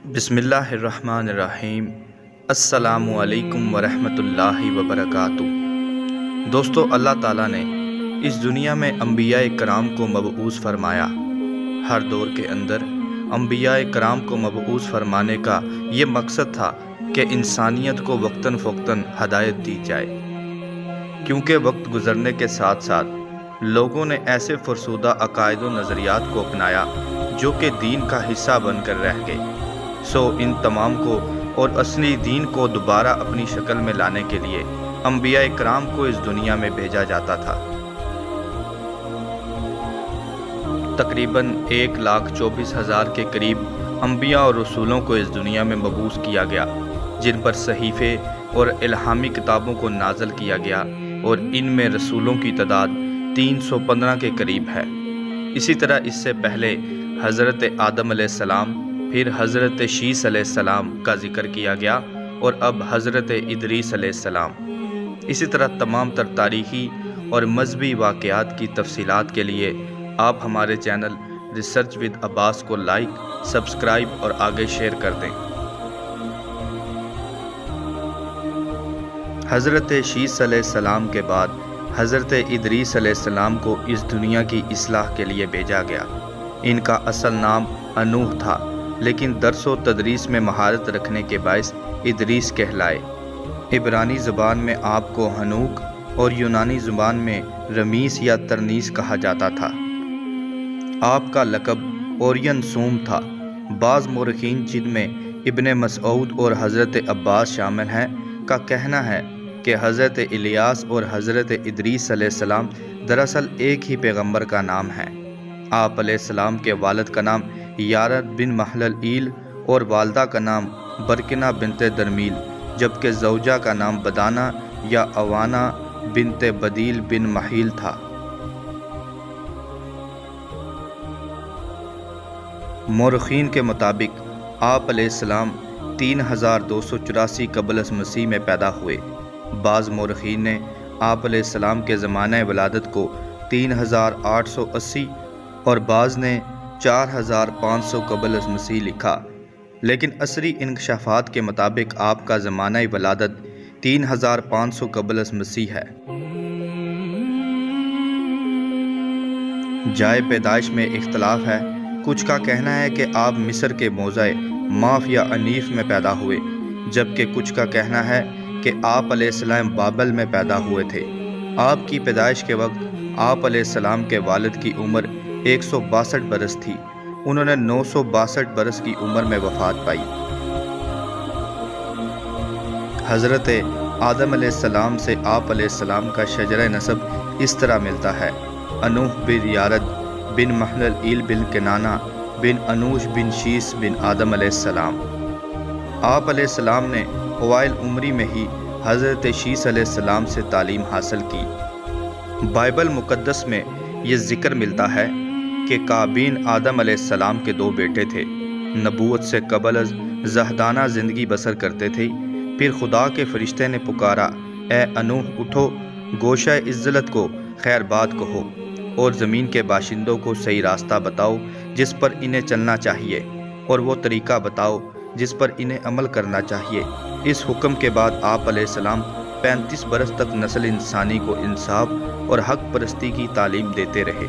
بسم اللہ الرحمن الرحیم۔ السلام علیکم ورحمۃ اللہ وبرکاتہ۔ دوستو، اللہ تعالیٰ نے اس دنیا میں انبیاء کرام کو مبعوث فرمایا۔ ہر دور کے اندر انبیاء کرام کو مبعوث فرمانے کا یہ مقصد تھا کہ انسانیت کو وقتاً فوقتاً ہدایت دی جائے، کیونکہ وقت گزرنے کے ساتھ ساتھ لوگوں نے ایسے فرسودہ عقائد و نظریات کو اپنایا جو کہ دین کا حصہ بن کر رہ گئے۔ ان تمام کو اور اصلی دین کو دوبارہ اپنی شکل میں لانے کے لیے انبیاء کرام کو اس دنیا میں بھیجا جاتا تھا۔ تقریباً 1,24,000 کے قریب انبیاء اور رسولوں کو اس دنیا میں مبعوث کیا گیا، جن پر صحیفے اور الہامی کتابوں کو نازل کیا گیا، اور ان میں رسولوں کی تعداد 315 کے قریب ہے۔ اسی طرح اس سے پہلے حضرت آدم علیہ السلام، پھر حضرت شیس علیہ السلام کا ذکر کیا گیا، اور اب حضرت ادریس علیہ السلام۔ اسی طرح تمام تر تاریخی اور مذہبی واقعات کی تفصیلات کے لیے آپ ہمارے چینل ریسرچ ود عباس کو لائک، سبسکرائب اور آگے شیئر کر دیں۔ حضرت شیس علیہ السلام کے بعد حضرت ادریس علیہ السلام کو اس دنیا کی اصلاح کے لیے بھیجا گیا۔ ان کا اصل نام انوح تھا، لیکن درس و تدریس میں مہارت رکھنے کے باعث ادریس کہلائے۔ عبرانی زبان میں آپ کو ہنوک اور یونانی زبان میں رمیس یا ترنیس کہا جاتا تھا۔ آپ کا لقب اورین سوم تھا۔ بعض مورخین، جن میں ابن مسعود اور حضرت عباس شامل ہیں، کا کہنا ہے کہ حضرت الیاس اور حضرت ادریس علیہ السلام دراصل ایک ہی پیغمبر کا نام ہے۔ آپ علیہ السلام کے والد کا نام یارد بن محلل اور والدہ کا نام برکنہ بنت درمیل، جبکہ زوجہ کا نام بدانہ یا اوانہ بنت بدیل بن محیل تھا۔ مورخین کے مطابق آپ علیہ السلام 3284 قبل از مسیح میں پیدا ہوئے۔ بعض مورخین نے آپ علیہ السلام کے زمانہ ولادت کو 3880 اور بعض نے 4500 قبل از مسیح لکھا، لیکن عصری انکشافات کے مطابق آپ کا زمانہ ولادت 3500 قبل از مسیح ہے۔ جائے پیدائش میں اختلاف ہے۔ کچھ کا کہنا ہے کہ آپ مصر کے موضع ماف یا انیف میں پیدا ہوئے، جبکہ کچھ کا کہنا ہے کہ آپ علیہ السلام بابل میں پیدا ہوئے تھے۔ آپ کی پیدائش کے وقت آپ علیہ السلام کے والد کی عمر 162 برس تھی۔ انہوں نے 962 برس کی عمر میں وفات پائی۔ حضرت آدم علیہ السلام سے آپ علیہ السلام کا شجرہ نسب اس طرح ملتا ہے: انوح بن یارد بن محلل بن کنانہ بن انوش بن شیس بن آدم علیہ السلام۔ آپ علیہ السلام نے اوائل عمری میں ہی حضرت شیس علیہ السلام سے تعلیم حاصل کی۔ بائبل مقدس میں یہ ذکر ملتا ہے کہ قابین آدم علیہ السلام کے 2 بیٹے تھے۔ نبوت سے قبل از زہدانہ زندگی بسر کرتے تھے۔ پھر خدا کے فرشتے نے پکارا: اے انوح، اٹھو، گوشہ عزلت کو خیر باد کہو، اور زمین کے باشندوں کو صحیح راستہ بتاؤ جس پر انہیں چلنا چاہیے، اور وہ طریقہ بتاؤ جس پر انہیں عمل کرنا چاہیے۔ اس حکم کے بعد آپ علیہ السلام 35 برس تک نسل انسانی کو انصاف اور حق پرستی کی تعلیم دیتے رہے۔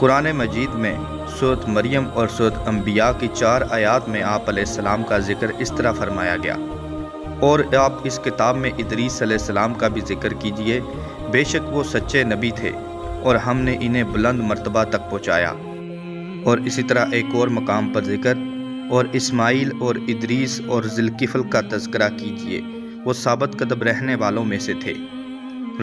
قرآن مجید میں سورۃ مریم اور سورۃ انبیاء کی 4 آیات میں آپ علیہ السلام کا ذکر اس طرح فرمایا گیا: اور آپ اس کتاب میں ادریس علیہ السلام کا بھی ذکر کیجئے، بے شک وہ سچے نبی تھے، اور ہم نے انہیں بلند مرتبہ تک پہنچایا۔ اور اسی طرح ایک اور مقام پر ذکر: اور اسماعیل اور ادریس اور ذوالکفل کا تذکرہ کیجئے، وہ ثابت قدم رہنے والوں میں سے تھے۔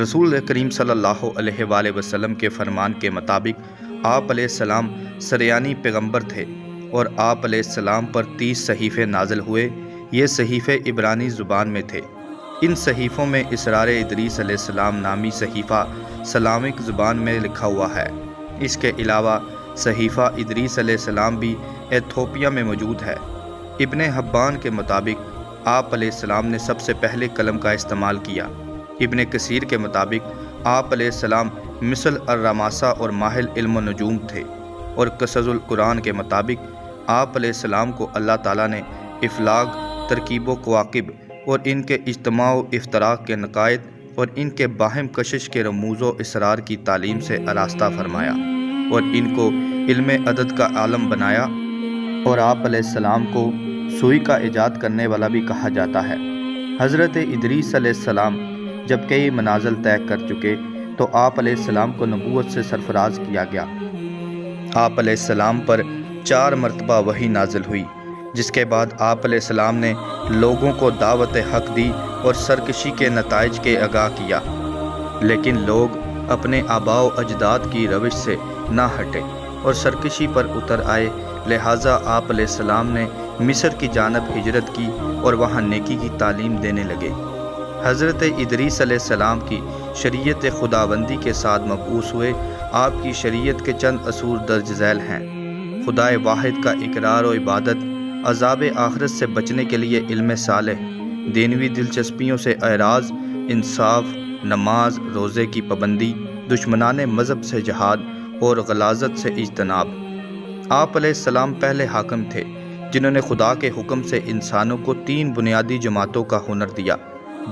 رسول کریم صلی اللہ علیہ وآلہ وسلم کے فرمان کے مطابق آپ علیہ السلام سریانی پیغمبر تھے، اور آپ علیہ السلام پر 30 صحیفے نازل ہوئے۔ یہ صحیفے عبرانی زبان میں تھے۔ ان صحیفوں میں اسرار ادریس علیہ السلام نامی صحیفہ سلامک زبان میں لکھا ہوا ہے۔ اس کے علاوہ صحیفہ ادریس علیہ السلام بھی ایتھوپیا میں موجود ہے۔ ابن حبان کے مطابق آپ علیہ السلام نے سب سے پہلے قلم کا استعمال کیا۔ ابن کثیر کے مطابق آپ علیہ السلام مثل الرماسہ اور ماہر علم و نجوم تھے، اور قصص القرآن کے مطابق آپ علیہ السلام کو اللہ تعالیٰ نے افلاک، ترکیب و کواکب اور ان کے اجتماع و افتراق کے نقائد اور ان کے باہم کشش کے رموز و اسرار کی تعلیم سے آراستہ فرمایا اور ان کو علم عدد کا عالم بنایا، اور آپ علیہ السلام کو سوئی کا ایجاد کرنے والا بھی کہا جاتا ہے۔ حضرت ادریس علیہ السلام جب کئی منازل طے کر چکے تو آپ علیہ السلام کو نبوت سے سرفراز کیا گیا۔ آپ علیہ السلام پر 4 مرتبہ وحی نازل ہوئی، جس کے بعد آپ علیہ السلام نے لوگوں کو دعوت حق دی اور سرکشی کے نتائج کے آگاہ کیا، لیکن لوگ اپنے آباء و اجداد کی روش سے نہ ہٹے اور سرکشی پر اتر آئے، لہٰذا آپ علیہ السلام نے مصر کی جانب ہجرت کی اور وہاں نیکی کی تعلیم دینے لگے۔ حضرت ادریس علیہ السلام کی شریعت خداوندی کے ساتھ مبعوث ہوئے۔ آپ کی شریعت کے چند اصول درج ذیل ہیں: خدائے واحد کا اقرار و عبادت، عذاب آخرت سے بچنے کے لیے علم صالح، دینوی دلچسپیوں سے اعراض، انصاف، نماز روزے کی پابندی، دشمنان مذہب سے جہاد اور غلاظت سے اجتناب۔ آپ علیہ السلام پہلے حاکم تھے جنہوں نے خدا کے حکم سے انسانوں کو 3 بنیادی جماعتوں کا ہنر دیا،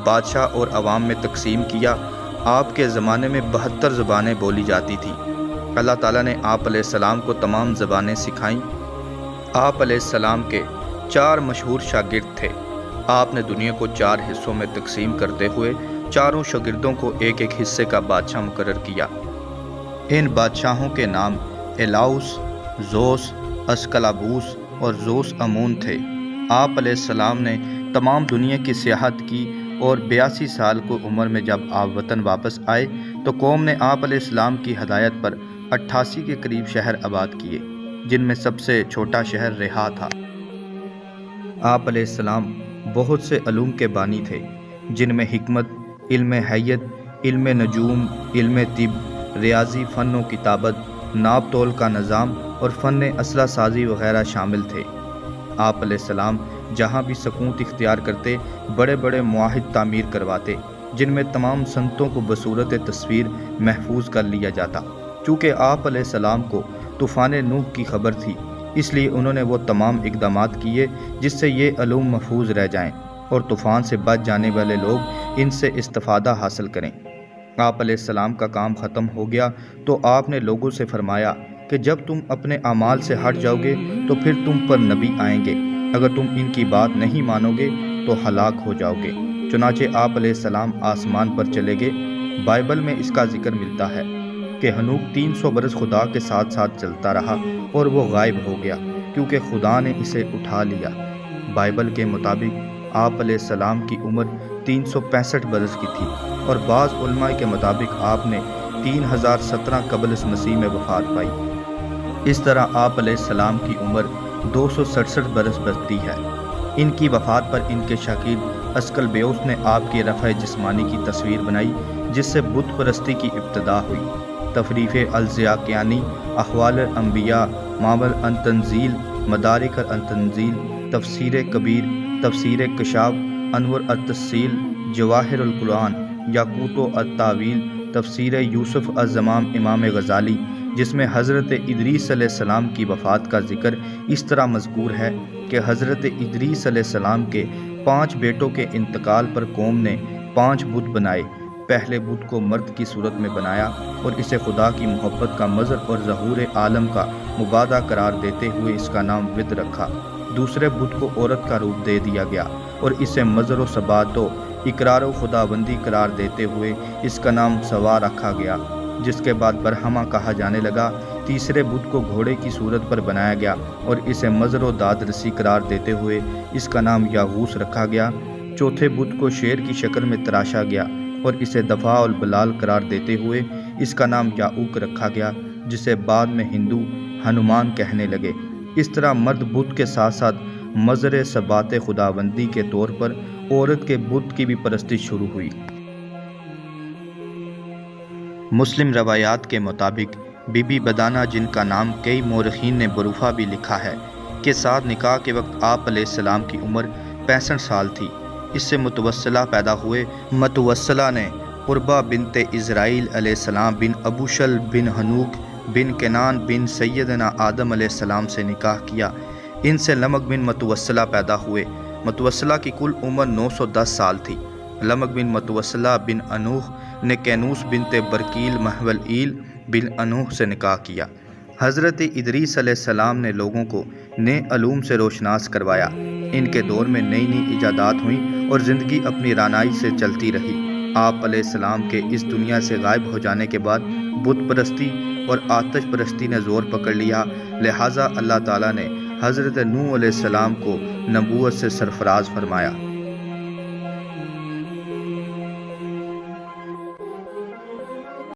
بادشاہ اور عوام میں تقسیم کیا۔ آپ کے زمانے میں 72 زبانیں بولی جاتی تھیں۔ اللہ تعالیٰ نے آپ علیہ السلام کو تمام زبانیں سکھائیں۔ آپ علیہ السلام کے 4 مشہور شاگرد تھے۔ آپ نے دنیا کو 4 حصوں میں تقسیم کرتے ہوئے چاروں شاگردوں کو ایک ایک حصے کا بادشاہ مقرر کیا۔ ان بادشاہوں کے نام الاؤس، زوس، اسکلابوس اور زوس امون تھے۔ آپ علیہ السلام نے تمام دنیا کی سیاحت کی اور 82 سال کو عمر میں جب آپ وطن واپس آئے تو قوم نے آپ علیہ السلام کی ہدایت پر 88 کے قریب شہر آباد کیے، جن میں سب سے چھوٹا شہر ریحا تھا۔ آپ علیہ السلام بہت سے علوم کے بانی تھے، جن میں حکمت، علم حیت، علم نجوم، علم طب، ریاضی، فن و کتابت، ناپ تول کا نظام اور فن اسلحہ سازی وغیرہ شامل تھے۔ آپ علیہ السلام جہاں بھی سکونت اختیار کرتے، بڑے بڑے معاہد تعمیر کرواتے، جن میں تمام سنتوں کو بصورت تصویر محفوظ کر لیا جاتا۔ چونکہ آپ علیہ السلام کو طوفان نوح کی خبر تھی، اس لیے انہوں نے وہ تمام اقدامات کیے جس سے یہ علوم محفوظ رہ جائیں اور طوفان سے بچ جانے والے لوگ ان سے استفادہ حاصل کریں۔ آپ علیہ السلام کا کام ختم ہو گیا تو آپ نے لوگوں سے فرمایا کہ جب تم اپنے اعمال سے ہٹ جاؤ گے تو پھر تم پر نبی آئیں گے، اگر تم ان کی بات نہیں مانو گے تو ہلاک ہو جاؤ گے۔ چنانچہ آپ علیہ السلام آسمان پر چلے گئے۔ بائبل میں اس کا ذکر ملتا ہے کہ ہنوک 300 برس خدا کے ساتھ ساتھ چلتا رہا اور وہ غائب ہو گیا کیونکہ خدا نے اسے اٹھا لیا۔ بائبل کے مطابق آپ علیہ السلام کی عمر 365 برس کی تھی اور بعض علماء کے مطابق آپ نے 3017 قبل مسیح میں وفات پائی۔ اس طرح آپ علیہ السلام کی عمر 267 برس بنتی ہے۔ ان کی وفات پر ان کے شاگرد اسکلبیوس نے آپ کی رفع جسمانی کی تصویر بنائی، جس سے بت پرستی کی ابتدا ہوئی۔ تفریف الزیاقیانی، احوال الانبیاء، ماول التنزیل، مدارک التنزیل، تفسیر کبیر، تفسیر کشاف، انور التفصیل، جواہر القرآن، یاقوت التاویل، تفسیر یوسف الزمام امام غزالی، جس میں حضرت ادریس علیہ السلام کی وفات کا ذکر اس طرح مذکور ہے کہ حضرت ادریس علیہ السلام کے 5 بیٹوں کے انتقال پر قوم نے 5 بت بنائے۔ پہلے بت کو مرد کی صورت میں بنایا اور اسے خدا کی محبت کا مظہر اور ظہور عالم کا مبادہ قرار دیتے ہوئے اس کا نام ود رکھا۔ دوسرے بت کو عورت کا روپ دے دیا گیا اور اسے مظہر و ثبات و اقرار و خداوندی قرار دیتے ہوئے اس کا نام سوا رکھا گیا، جس کے بعد برہمہ کہا جانے لگا۔ تیسرے بت کو گھوڑے کی صورت پر بنایا گیا اور اسے مظہر و داد رسی قرار دیتے ہوئے اس کا نام یاغوس رکھا گیا۔ چوتھے بت کو شیر کی شکل میں تراشا گیا اور اسے دفاع البلال قرار دیتے ہوئے اس کا نام یاؤک رکھا گیا، جسے بعد میں ہندو ہنومان کہنے لگے۔ اس طرح مرد بت کے ساتھ ساتھ مظہر ثبات خداوندی کے طور پر عورت کے بت کی بھی پرستش شروع ہوئی۔ مسلم روایات کے مطابق بی بی بدانہ، جن کا نام کئی مورخین نے بروفہ بھی لکھا ہے، کے ساتھ نکاح کے وقت آپ علیہ السلام کی عمر 65 سال تھی۔ اس سے متوسلہ پیدا ہوئے۔ متوسلہ نے قربہ بنت اسرائیل علیہ السلام بن ابوشل بن ہنوک بن کنان بن سیدنا آدم علیہ السلام سے نکاح کیا۔ ان سے لمک بن متوسلہ پیدا ہوئے۔ متوسلہ کی کل عمر 910 سال تھی۔ لمک بن متوسلہ بن انوح نے کینوس بنت برکیل محولئیل بن انوح سے نکاح کیا۔ حضرت ادریس علیہ السلام نے لوگوں کو نئے علوم سے روشناس کروایا۔ ان کے دور میں نئی نئی ایجادات ہوئیں اور زندگی اپنی رانائی سے چلتی رہی۔ آپ علیہ السلام کے اس دنیا سے غائب ہو جانے کے بعد بت پرستی اور آتش پرستی نے زور پکڑ لیا، لہٰذا اللہ تعالیٰ نے حضرت نوح علیہ السلام کو نبوت سے سرفراز فرمایا۔